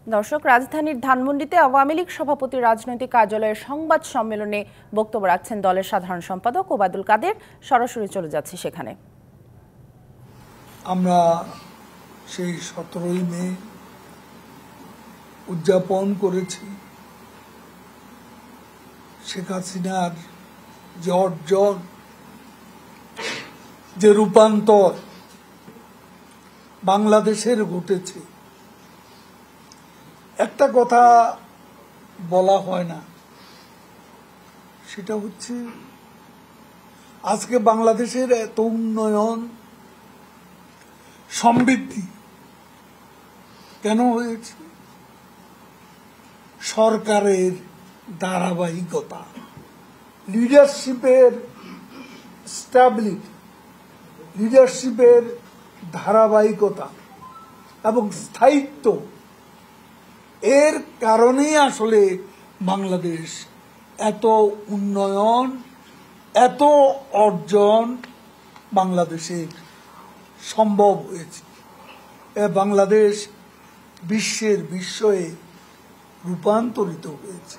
দর্শক, রাজধানীর ধানমন্ডিতে আওয়ামী লীগ সভাপতির রাজনৈতিক কার্যালয়ের সংবাদ সম্মেলনে বক্তব্য রাখছেন দলের সাধারণ সম্পাদক ওবায়দুল কাদের। সরাসরি চলে যাচ্ছে সেখানে। আমরা সেই 17ই মে উদযাপন করেছি শেখ হাসিনার যে অর্জন, যে রূপান্তর বাংলাদেশের ঘটেছে। একটা কথা বলা হয় না, সেটা হচ্ছে আজকে বাংলাদেশের এত উন্নয়ন সমৃদ্ধি কেন হয়েছে? সরকারের ধারাবাহিকতা, লিডারশিপের স্ট্যাবিলিটি, লিডারশিপের ধারাবাহিকতা এবং স্থায়িত্ব, এর কারণেই আসলে বাংলাদেশ এত উন্নয়ন, এত অর্জন বাংলাদেশের সম্ভব হয়েছে। বাংলাদেশ বিশ্বের বিস্ময়ে রূপান্তরিত হয়েছে।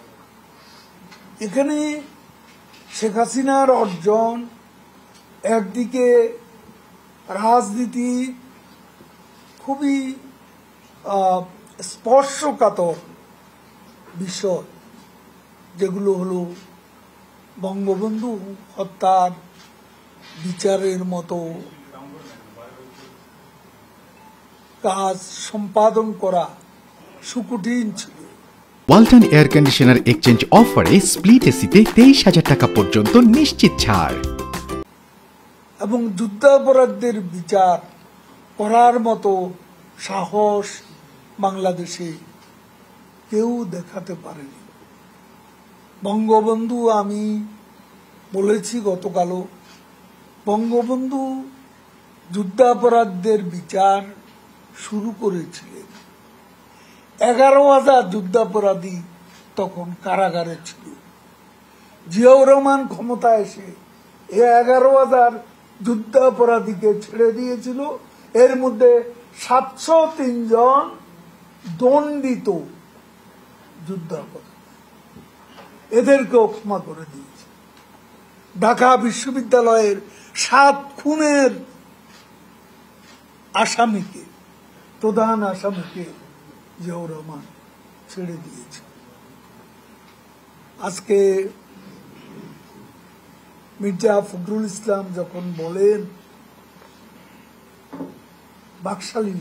এখানে শেখ হাসিনার অর্জন একদিকে রাজনীতি খুবই স্পর্শকাতর বিষয়, যেগুলো হলো বঙ্গবন্ধু হত্যার বিচারের মতো কাজ সম্পাদন করা সুকঠিন ছিল। ওয়ালটন এয়ার কন্ডিশনার এক্সচেঞ্জ অফারে স্প্লিট এসিতে 23,000 টাকা পর্যন্ত নিশ্চিত ছাড়। এবং যুদ্ধাপরাধীদের বিচার করার মতো সাহস বাংলাদেশে কেউ দেখাতে পারেনি। বঙ্গবন্ধু, আমি বলেছি গতকালও, বঙ্গবন্ধু যুদ্ধাপরাধীদের বিচার শুরু করেছিলেন। 11,000 যুদ্ধাপরাধী তখন কারাগারে ছিল। জিয়াউর রহমান ক্ষমতা এসে এই 11,000 যুদ্ধাপরাধীকে ছেড়ে দিয়েছিল। এর মধ্যে 703 জন দণ্ডিত যুদ্ধাপরাধী, এদেরকেও ক্ষমা করে দিয়েছে। ঢাকা বিশ্ববিদ্যালয়ের 7 খুনের আসামিকে, প্রধান আসামিকে জিয়াউর রহমান ছেড়ে দিয়েছে। আজকে মির্জা ফখরুল ইসলাম যখন বলেন বাকশালী